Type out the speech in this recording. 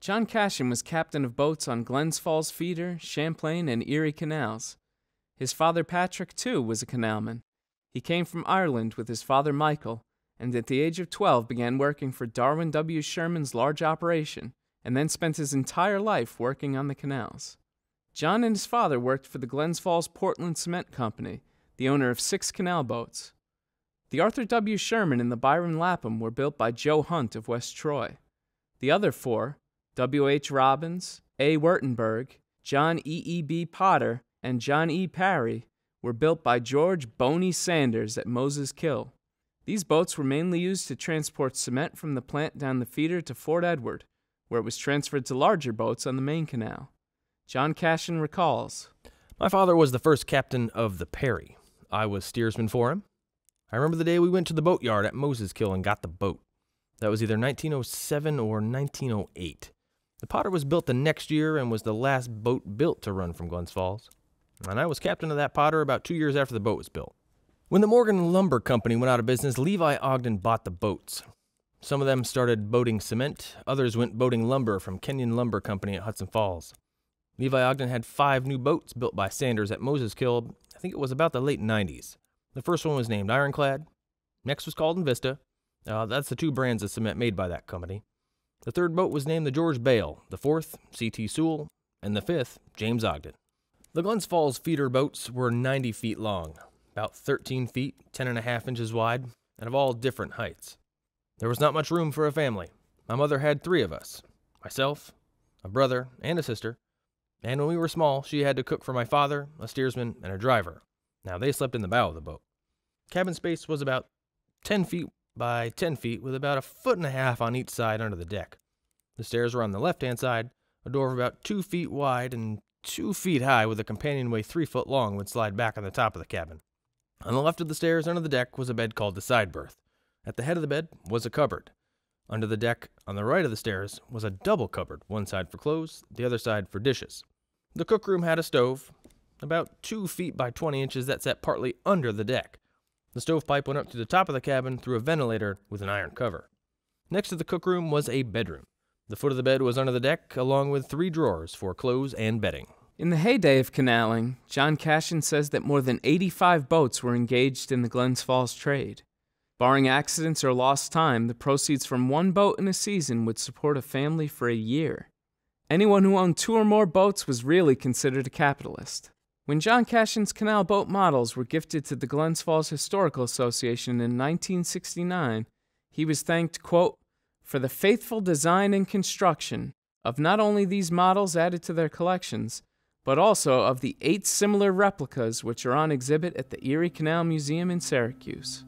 John Cashion was captain of boats on Glens Falls feeder, Champlain, and Erie canals. His father Patrick, too, was a canalman. He came from Ireland with his father Michael, and at the age of 12 began working for Darwin W. Sherman's large operation, and then spent his entire life working on the canals. John and his father worked for the Glens Falls Portland Cement Company, the owner of 6 canal boats. The Arthur W. Sherman and the Byron Lapham were built by Joe Hunt of West Troy. The other 4, W. H. Robbins, A. Wurtenberg, John E. Potter, and John E. Parry, were built by George Boney Sanders at Moses Kill. These boats were mainly used to transport cement from the plant down the feeder to Fort Edward, where it was transferred to larger boats on the main canal. John Cashion recalls, "My father was the first captain of the Perry. I was steersman for him. I remember the day we went to the boatyard at Moses Kill and got the boat. That was either 1907 or 1908. The Potter was built the next year and was the last boat built to run from Glens Falls. And I was captain of that Potter about 2 years after the boat was built. When the Morgan Lumber Company went out of business, Levi Ogden bought the boats. Some of them started boating cement, others went boating lumber from Kenyon Lumber Company at Hudson Falls. Levi Ogden had 5 new boats built by Sanders at Moses Kill. I think it was about the late 90s. The first one was named Ironclad. Next was called Invista. That's the 2 brands of cement made by that company. The 3rd boat was named the George Bale, the 4th, C.T. Sewell, and the 5th, James Ogden. The Glens Falls feeder boats were 90 feet long, about 13 feet, 10.5 inches wide, and of all different heights. There was not much room for a family. My mother had 3 of us, myself, a brother, and a sister, and when we were small, she had to cook for my father, a steersman, and a driver. Now, they slept in the bow of the boat. Cabin space was about 10 feet by 10 feet with about 1.5 feet on each side under the deck. The stairs were on the left-hand side. A door of about 2 feet wide and 2 feet high with a companionway 3 foot long would slide back on the top of the cabin. On the left of the stairs under the deck was a bed called the side berth. At the head of the bed was a cupboard. Under the deck, on the right of the stairs, was a double cupboard, one side for clothes, the other side for dishes. The cookroom had a stove, about 2 feet by 20 inches that sat partly under the deck. The stovepipe went up to the top of the cabin through a ventilator with an iron cover. Next to the cookroom was a bedroom. The foot of the bed was under the deck, along with 3 drawers for clothes and bedding. In the heyday of canaling, John Cashion says that more than 85 boats were engaged in the Glens Falls trade. Barring accidents or lost time, the proceeds from 1 boat in a season would support a family for a year. Anyone who owned 2 or more boats was really considered a capitalist. When John Cashion's canal boat models were gifted to the Glens Falls Historical Association in 1969, he was thanked, quote, for the faithful design and construction of not only these models added to their collections, but also of the 8 similar replicas which are on exhibit at the Erie Canal Museum in Syracuse.